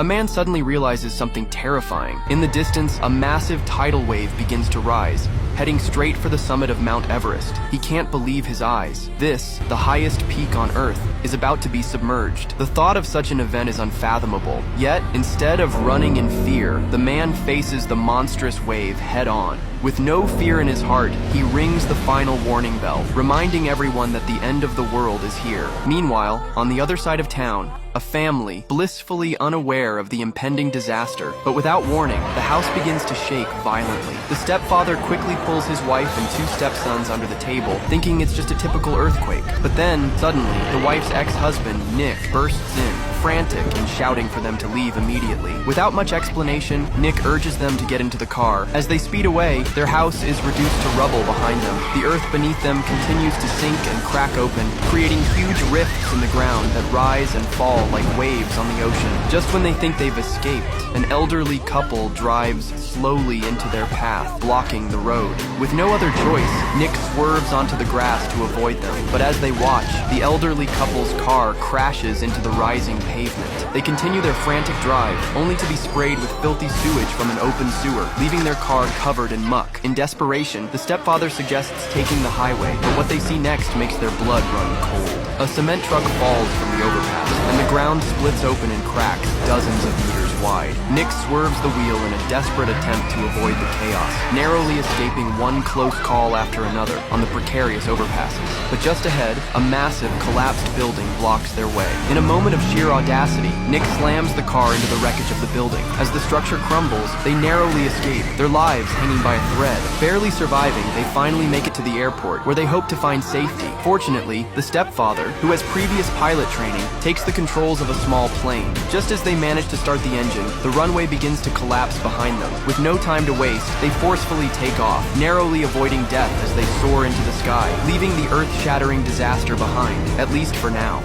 a man suddenly realizes something terrifying. In the distance, a massive tidal wave begins to rise, heading straight for the summit of Mount Everest. He can't believe his eyes. This, the highest peak on Earth, is about to be submerged. The thought of such an event is unfathomable. Yet, instead of running in fear, the man faces the monstrous wave head-on. With no fear in his heart, he rings the final warning bell, reminding everyone that the end of the world is here. Meanwhile, on the other side of town, a family, blissfully unaware of the impending disaster, but without warning, the house begins to shake violently. The stepfather quickly pulls his wife and 2 stepsons under the table, thinking it's just a typical earthquake. But then, suddenly, the wife's ex-husband, Nick, bursts in, frantic and shouting for them to leave immediately. Without much explanation, Nick urges them to get into the car. As they speed away, their house is reduced to rubble behind them. The earth beneath them continues to sink and crack open, creating huge rifts in the ground that rise and fall like waves on the ocean. Just when they think they've escaped, an elderly couple drives slowly into their path, blocking the road. With no other choice, Nick swerves onto the grass to avoid them. But as they watch, the elderly couple's car crashes into the rising pavement. They continue their frantic drive, only to be sprayed with filthy sewage from an open sewer, leaving their car covered in muck. In desperation, the stepfather suggests taking the highway, but what they see next makes their blood run cold. A cement truck falls from the overpass, and the ground splits open and cracks dozens of meters wide. Nick swerves the wheel in a desperate attempt to avoid the chaos, narrowly escaping one close call after another on the precarious overpasses. But just ahead, a massive collapsed building blocks their way. In a moment of sheer audacity, Nick slams the car into the wreckage of the building. As the structure crumbles, they narrowly escape, their lives hanging by a thread. Barely surviving, they finally make it to the airport, where they hope to find safety. Fortunately, the stepfather, who has previous pilot training, takes the controls of a small plane. Just as they manage to start the engine, the runway begins to collapse behind them. With no time to waste, they forcefully take off, narrowly avoiding death as they soar into the sky, leaving the earth-shattering disaster behind, at least for now.